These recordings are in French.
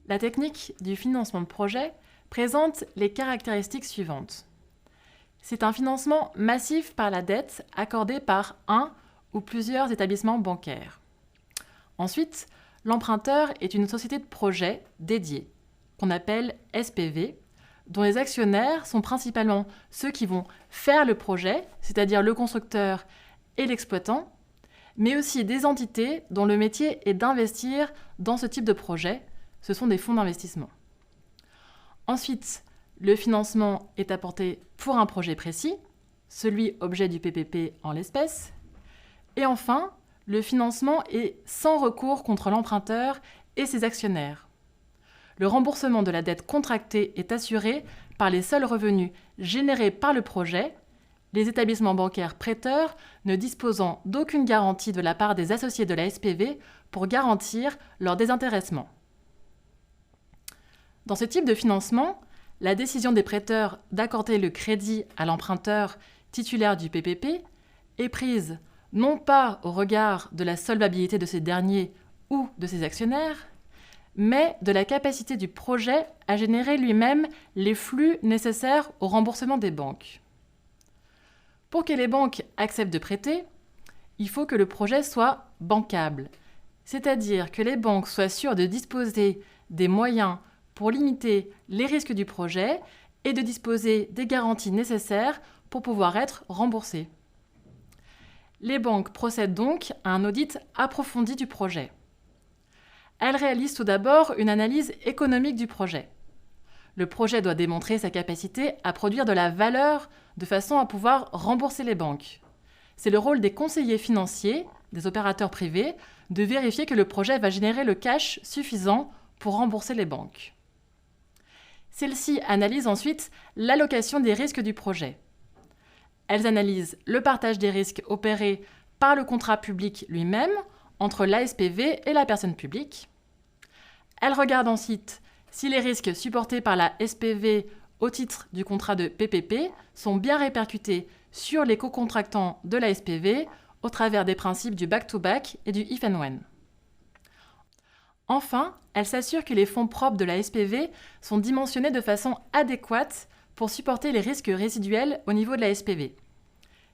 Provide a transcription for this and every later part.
La technique du financement de projet présente les caractéristiques suivantes. C'est un financement massif par la dette accordé par un ou plusieurs établissements bancaires. Ensuite, l'emprunteur est une société de projet dédiée, qu'on appelle SPV, dont les actionnaires sont principalement ceux qui vont faire le projet, c'est-à-dire le constructeur et l'exploitant, mais aussi des entités dont le métier est d'investir dans ce type de projet. Ce sont des fonds d'investissement. Ensuite, le financement est apporté pour un projet précis, celui objet du PPP en l'espèce. Et enfin, le financement est sans recours contre l'emprunteur et ses actionnaires. Le remboursement de la dette contractée est assuré par les seuls revenus générés par le projet, les établissements bancaires prêteurs ne disposant d'aucune garantie de la part des associés de la SPV pour garantir leur désintéressement. Dans ce type de financement, la décision des prêteurs d'accorder le crédit à l'emprunteur titulaire du PPP est prise non pas au regard de la solvabilité de ces derniers ou de ses actionnaires, mais de la capacité du projet à générer lui-même les flux nécessaires au remboursement des banques. Pour que les banques acceptent de prêter, il faut que le projet soit bancable, c'est-à-dire que les banques soient sûres de disposer des moyens pour limiter les risques du projet et de disposer des garanties nécessaires pour pouvoir être remboursées. Les banques procèdent donc à un audit approfondi du projet. Elles réalisent tout d'abord une analyse économique du projet. Le projet doit démontrer sa capacité à produire de la valeur de façon à pouvoir rembourser les banques. C'est le rôle des conseillers financiers, des opérateurs privés, de vérifier que le projet va générer le cash suffisant pour rembourser les banques. Celles-ci analysent ensuite l'allocation des risques du projet. Elles analysent le partage des risques opérés par le contrat public lui-même entre l'ASPV et la personne publique. Elles regardent ensuite si les risques supportés par la SPV au titre du contrat de PPP sont bien répercutés sur les co-contractants de la SPV au travers des principes du back-to-back et du if and when. Enfin, elles s'assurent que les fonds propres de la SPV sont dimensionnés de façon adéquate pour supporter les risques résiduels au niveau de la SPV,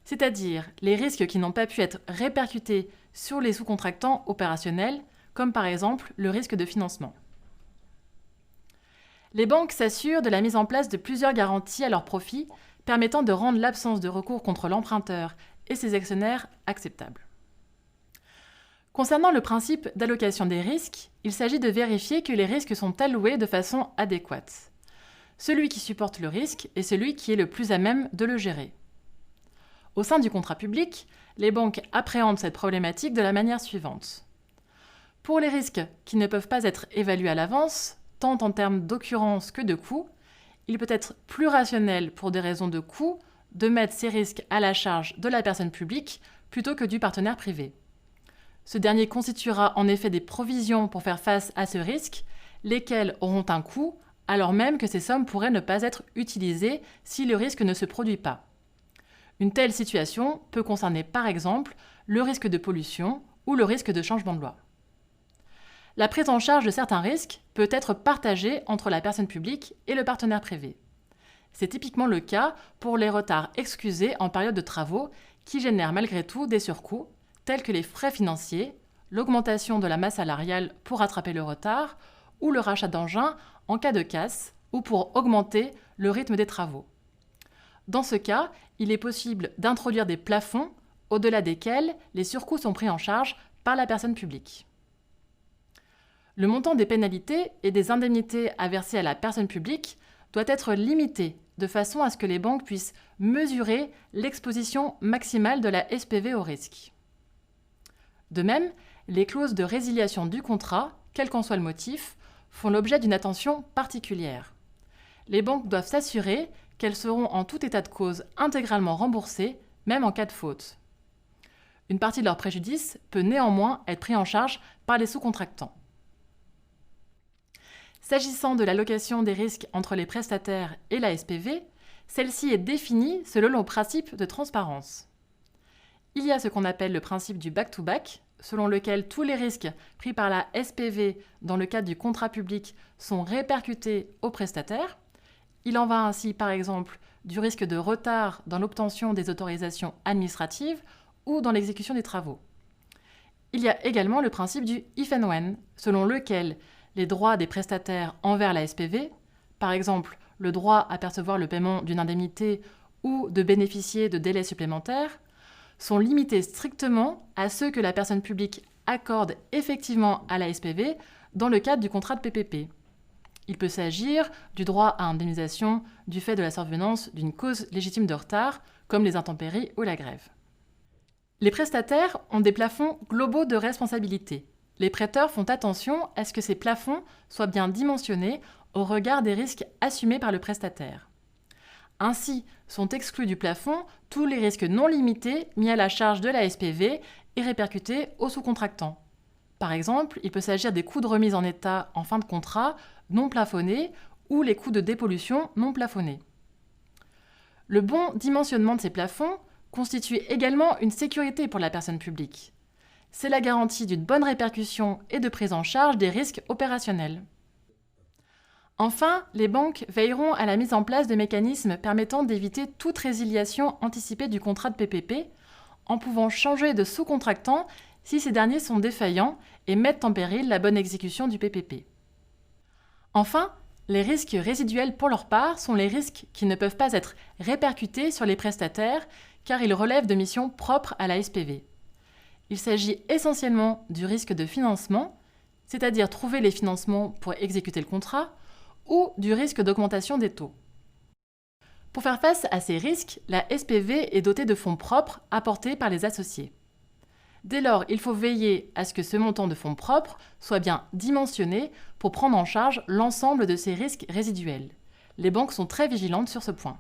c'est-à-dire les risques qui n'ont pas pu être répercutés sur les sous-contractants opérationnels, comme par exemple le risque de financement. Les banques s'assurent de la mise en place de plusieurs garanties à leur profit, permettant de rendre l'absence de recours contre l'emprunteur et ses actionnaires acceptable. Concernant le principe d'allocation des risques, il s'agit de vérifier que les risques sont alloués de façon adéquate. Celui qui supporte le risque est celui qui est le plus à même de le gérer. Au sein du contrat public, les banques appréhendent cette problématique de la manière suivante. Pour les risques qui ne peuvent pas être évalués à l'avance, tant en termes d'occurrence que de coûts, il peut être plus rationnel pour des raisons de coût de mettre ces risques à la charge de la personne publique plutôt que du partenaire privé. Ce dernier constituera en effet des provisions pour faire face à ce risque, lesquelles auront un coût, alors même que ces sommes pourraient ne pas être utilisées si le risque ne se produit pas. Une telle situation peut concerner par exemple le risque de pollution ou le risque de changement de loi. La prise en charge de certains risques peut être partagée entre la personne publique et le partenaire privé. C'est typiquement le cas pour les retards excusés en période de travaux qui génèrent malgré tout des surcoûts, tels que les frais financiers, l'augmentation de la masse salariale pour rattraper le retard ou le rachat d'engins en cas de casse ou pour augmenter le rythme des travaux. Dans ce cas, il est possible d'introduire des plafonds au-delà desquels les surcoûts sont pris en charge par la personne publique. Le montant des pénalités et des indemnités à verser à la personne publique doit être limité de façon à ce que les banques puissent mesurer l'exposition maximale de la SPV au risque. De même, les clauses de résiliation du contrat, quel qu'en soit le motif, font l'objet d'une attention particulière. Les banques doivent s'assurer qu'elles seront en tout état de cause intégralement remboursées, même en cas de faute. Une partie de leur préjudice peut néanmoins être prise en charge par les sous-contractants. S'agissant de l'allocation des risques entre les prestataires et la SPV, celle-ci est définie selon le principe de transparence. Il y a ce qu'on appelle le principe du back-to-back, selon lequel tous les risques pris par la SPV dans le cadre du contrat public sont répercutés au prestataire. Il en va ainsi, par exemple, du risque de retard dans l'obtention des autorisations administratives ou dans l'exécution des travaux. Il y a également le principe du if and when, selon lequel les droits des prestataires envers la SPV, par exemple le droit à percevoir le paiement d'une indemnité ou de bénéficier de délais supplémentaires, sont limités strictement à ceux que la personne publique accorde effectivement à la SPV dans le cadre du contrat de PPP. Il peut s'agir du droit à indemnisation du fait de la survenance d'une cause légitime de retard, comme les intempéries ou la grève. Les prestataires ont des plafonds globaux de responsabilité. Les prêteurs font attention à ce que ces plafonds soient bien dimensionnés au regard des risques assumés par le prestataire. Ainsi, sont exclus du plafond tous les risques non limités mis à la charge de la SPV et répercutés aux sous-contractants. Par exemple, il peut s'agir des coûts de remise en état en fin de contrat non plafonnés ou les coûts de dépollution non plafonnés. Le bon dimensionnement de ces plafonds constitue également une sécurité pour la personne publique. C'est la garantie d'une bonne répercussion et de prise en charge des risques opérationnels. Enfin, les banques veilleront à la mise en place de mécanismes permettant d'éviter toute résiliation anticipée du contrat de PPP, en pouvant changer de sous-contractant si ces derniers sont défaillants et mettent en péril la bonne exécution du PPP. Enfin, les risques résiduels pour leur part sont les risques qui ne peuvent pas être répercutés sur les prestataires car ils relèvent de missions propres à la SPV. Il s'agit essentiellement du risque de financement, c'est-à-dire trouver les financements pour exécuter le contrat, ou du risque d'augmentation des taux. Pour faire face à ces risques, la SPV est dotée de fonds propres apportés par les associés. Dès lors, il faut veiller à ce que ce montant de fonds propres soit bien dimensionné pour prendre en charge l'ensemble de ces risques résiduels. Les banques sont très vigilantes sur ce point.